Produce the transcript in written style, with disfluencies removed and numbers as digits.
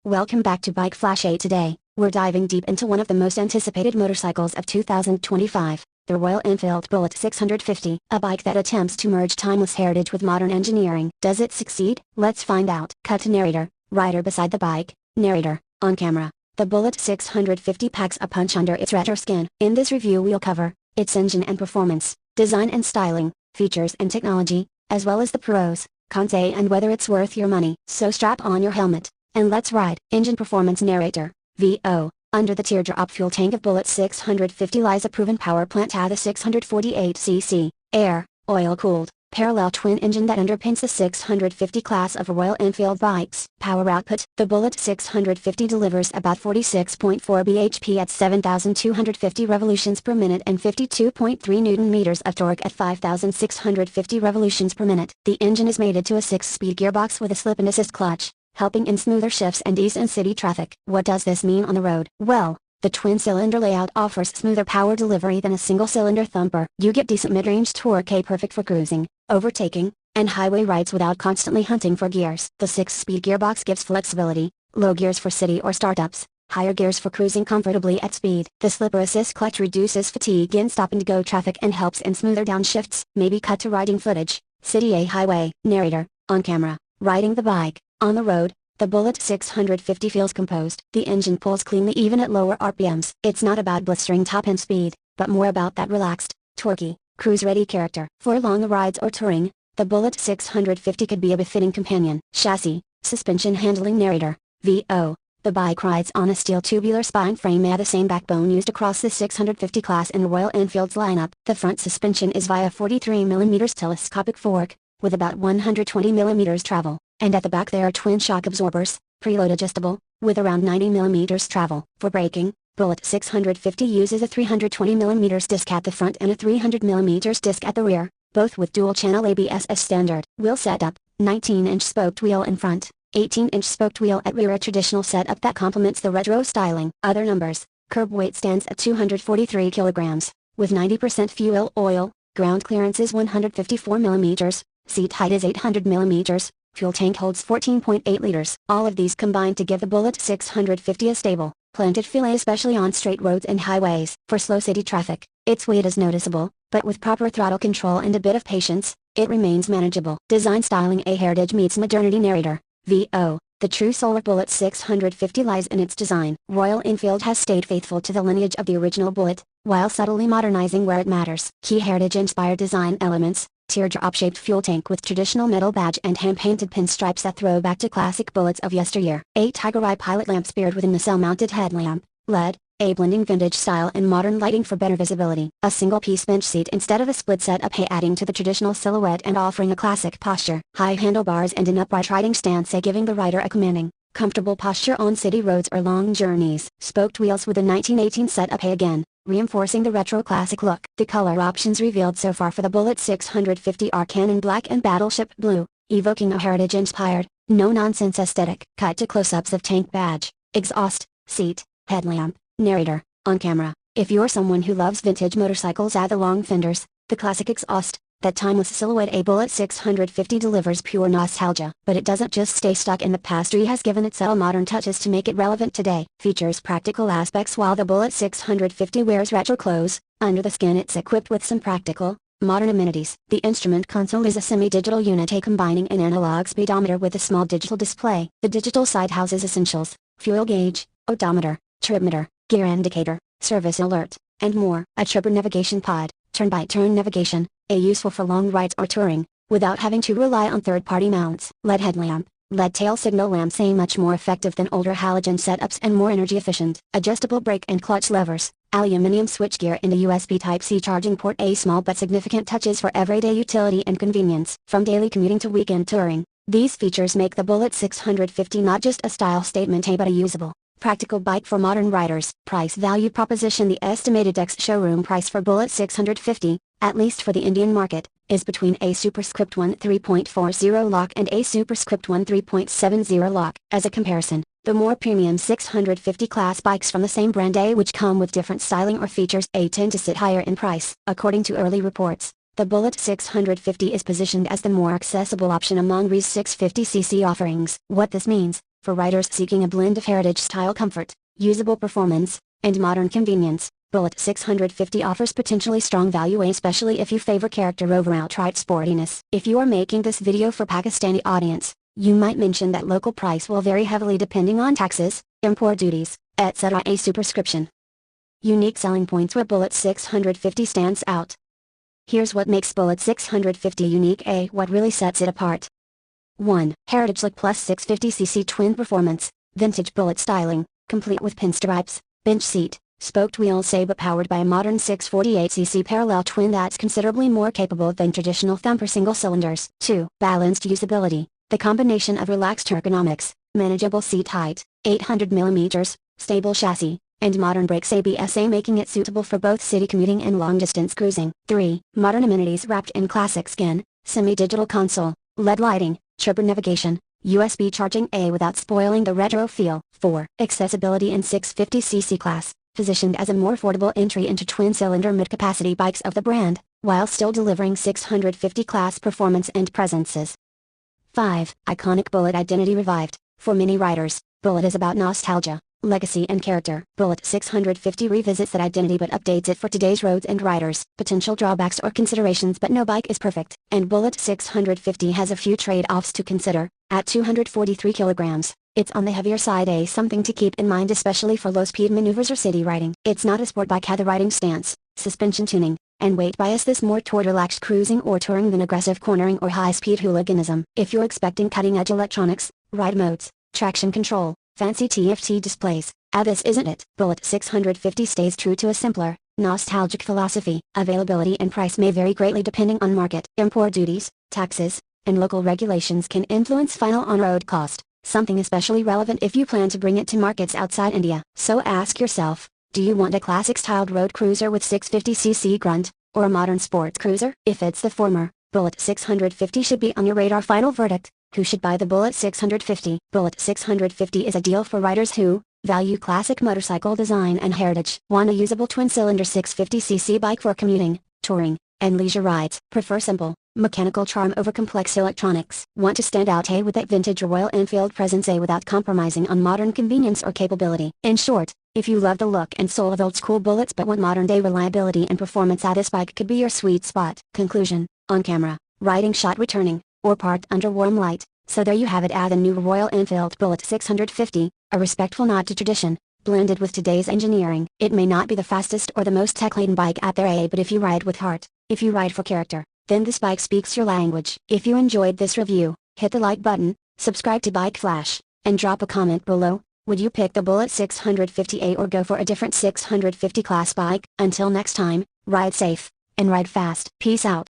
Welcome back to Bike Flash 8. Today, we're diving deep into one of the most anticipated motorcycles of 2025, the Royal Enfield Bullet 650, a bike that attempts to merge timeless heritage with modern engineering. Does it succeed? Let's find out. Cut to narrator, rider beside the bike, narrator, on camera. The Bullet 650 packs a punch under its retro skin. In this review we'll cover its engine and performance, design and styling, features and technology, as well as the pros, cons and whether it's worth your money. So strap on your helmet, and let's ride. Engine performance. Narrator, VO. Under the teardrop fuel tank of Bullet 650 lies a proven power plant with a 648cc, air, oil-cooled, parallel twin engine that underpins the 650 class of Royal Enfield bikes. Power output. The Bullet 650 delivers about 46.4 bhp at 7,250 revolutions per minute and 52.3 Nm of torque at 5,650 revolutions per minute. The engine is mated to a 6-speed gearbox with a slip and assist clutch, helping in smoother shifts and ease in city traffic. What does this mean on the road? Well, the twin-cylinder layout offers smoother power delivery than a single-cylinder thumper. You get decent mid-range torque, perfect for cruising, overtaking, and highway rides without constantly hunting for gears. The 6-speed gearbox gives flexibility, low gears for city or startups, higher gears for cruising comfortably at speed. The slipper assist clutch reduces fatigue in stop-and-go traffic and helps in smoother downshifts. Maybe cut to riding footage. City A highway. Narrator, on camera, riding the bike. On the road, the Bullet 650 feels composed. The engine pulls cleanly even at lower RPMs. It's not about blistering top-end speed, but more about that relaxed, torquey, cruise-ready character. For long rides or touring, the Bullet 650 could be a befitting companion. Chassis, suspension handling. Narrator, VO. The bike rides on a steel tubular spine frame with the same backbone used across the 650 class in Royal Enfield's lineup. The front suspension is via 43mm telescopic fork, with about 120mm travel. And at the back there are twin shock absorbers, preload adjustable, with around 90mm travel. For braking, Bullet 650 uses a 320mm disc at the front and a 300mm disc at the rear, both with dual-channel ABS as standard. Wheel setup: 19-inch spoked wheel in front, 18-inch spoked wheel at rear. A traditional setup that complements the retro styling. Other numbers: curb weight stands at 243 kg, with 90% fuel oil, ground clearance is 154mm, seat height is 800mm, fuel tank holds 14.8 liters. All of these combine to give the Bullet 650 a stable, planted feel, especially on straight roads and highways. For slow city traffic, its weight is noticeable, but with proper throttle control and a bit of patience, it remains manageable. Design styling: a heritage meets modernity. Narrator, VO. The true soul of Bullet 650 lies in its design. Royal Enfield has stayed faithful to the lineage of the original Bullet, while subtly modernizing where it matters. Key heritage-inspired design elements: teardrop-shaped fuel tank with traditional metal badge and hand-painted pinstripes that throw back to classic Bullets of yesteryear. A tiger eye pilot lamp speared with a nacelle-mounted headlamp, LED, a blending vintage style and modern lighting for better visibility. A single-piece bench seat instead of a split setup, adding to the traditional silhouette and offering a classic posture. High handlebars and an upright riding stance, giving the rider a commanding, comfortable posture on city roads or long journeys. Spoked wheels with a 1918 setup, again, reinforcing the retro classic look. The color options revealed so far for the Bullet 650 are Cannon Black and Battleship Blue, evoking a heritage-inspired, no-nonsense aesthetic. Cut to close-ups of tank badge, exhaust, seat, headlamp. Narrator, on camera. If you're someone who loves vintage motorcycles at the long fenders, the classic exhaust, that timeless silhouette, a Bullet 650 delivers pure nostalgia. But it doesn't just stay stuck in the past. It has given it subtle modern touches to make it relevant today. Features: practical aspects. While the Bullet 650 wears retro clothes, under the skin it's equipped with some practical, modern amenities. The instrument console is a semi-digital unit, combining an analog speedometer with a small digital display. The digital side houses essentials: fuel gauge, odometer, tripmeter, gear indicator, service alert, and more. A tripper navigation pod, turn-by-turn navigation, useful for long rides or touring, without having to rely on third-party mounts. LED headlamp, LED tail signal lamps, much more effective than older halogen setups and more energy efficient. Adjustable brake and clutch levers, aluminium switchgear and a USB Type-C charging port, small but significant touches for everyday utility and convenience. From daily commuting to weekend touring, these features make the Bullet 650 not just a style statement, but a usable, practical bike for modern riders. Price-value proposition: the estimated ex-showroom price for Bullet 650, at least for the Indian market, is between a superscript 1 3.40 lakh and a superscript 1 3.70 lakh. As a comparison, the more premium 650 class bikes from the same brand, which come with different styling or features, tend to sit higher in price. According to early reports, the Bullet 650 is positioned as the more accessible option among RE's 650cc offerings. What this means: For riders seeking a blend of heritage-style comfort, usable performance, and modern convenience, Bullet 650 offers potentially strong value, especially if you favor character over outright sportiness. If you are making this video for Pakistani audience, you might mention that local price will vary heavily depending on taxes, import duties, etc. A superscription. Unique selling points where Bullet 650 stands out. Here's what makes Bullet 650 unique. A. What really sets it apart. 1. Heritage look plus 650cc twin performance, vintage Bullet styling, complete with pinstripes, bench seat, spoked wheels, but powered by a modern 648cc parallel twin that's considerably more capable than traditional thumper single cylinders. 2. Balanced usability. The combination of relaxed ergonomics, manageable seat height, 800mm, stable chassis, and modern brakes ABS making it suitable for both city commuting and long-distance cruising. 3. Modern amenities wrapped in classic skin, semi-digital console, LED lighting, chirper navigation, USB charging without spoiling the retro feel. 4. Accessibility in 650cc class, positioned as a more affordable entry into twin-cylinder mid-capacity bikes of the brand, while still delivering 650 class performance and presences. 5. Iconic Bullet identity revived. For many riders, Bullet is about nostalgia, legacy and character. Bullet 650 revisits that identity but updates it for today's roads and riders. Potential drawbacks or considerations. But no bike is perfect, and Bullet 650 has a few trade-offs to consider. At 243 kilograms, it's on the heavier side, something to keep in mind especially for low-speed maneuvers or city riding. It's not a sport bike, had the riding stance, suspension tuning, and weight bias this more toward relaxed cruising or touring than aggressive cornering or high-speed hooliganism. If you're expecting cutting-edge electronics, ride modes, traction control, fancy TFT displays, this isn't it. Bullet 650 stays true to a simpler, nostalgic philosophy. Availability and price may vary greatly depending on market. Import duties, taxes, and local regulations can influence final on-road cost, something especially relevant if you plan to bring it to markets outside India. So ask yourself, do you want a classic-styled road cruiser with 650cc grunt, or a modern sports cruiser? If it's the former, Bullet 650 should be on your radar. Final verdict: who should buy the Bullet 650? Bullet 650 is ideal for riders who value classic motorcycle design and heritage. Want a usable twin-cylinder 650cc bike for commuting, touring, and leisure rides. Prefer simple, mechanical charm over complex electronics. Want to stand out with that vintage Royal Enfield presence without compromising on modern convenience or capability. In short, if you love the look and soul of old-school Bullets but want modern-day reliability and performance, this bike could be your sweet spot. Conclusion: on camera, riding shot returning, or parked under warm light. So there you have it, the new Royal Enfield Bullet 650, a respectful nod to tradition, blended with today's engineering. It may not be the fastest or the most tech-laden bike out there, but if you ride with heart, if you ride for character, then this bike speaks your language. If you enjoyed this review, hit the like button, subscribe to Bike Flash, and drop a comment below. Would you pick the Bullet 650 or go for a different 650 class bike? Until next time, ride safe, and ride fast. Peace out.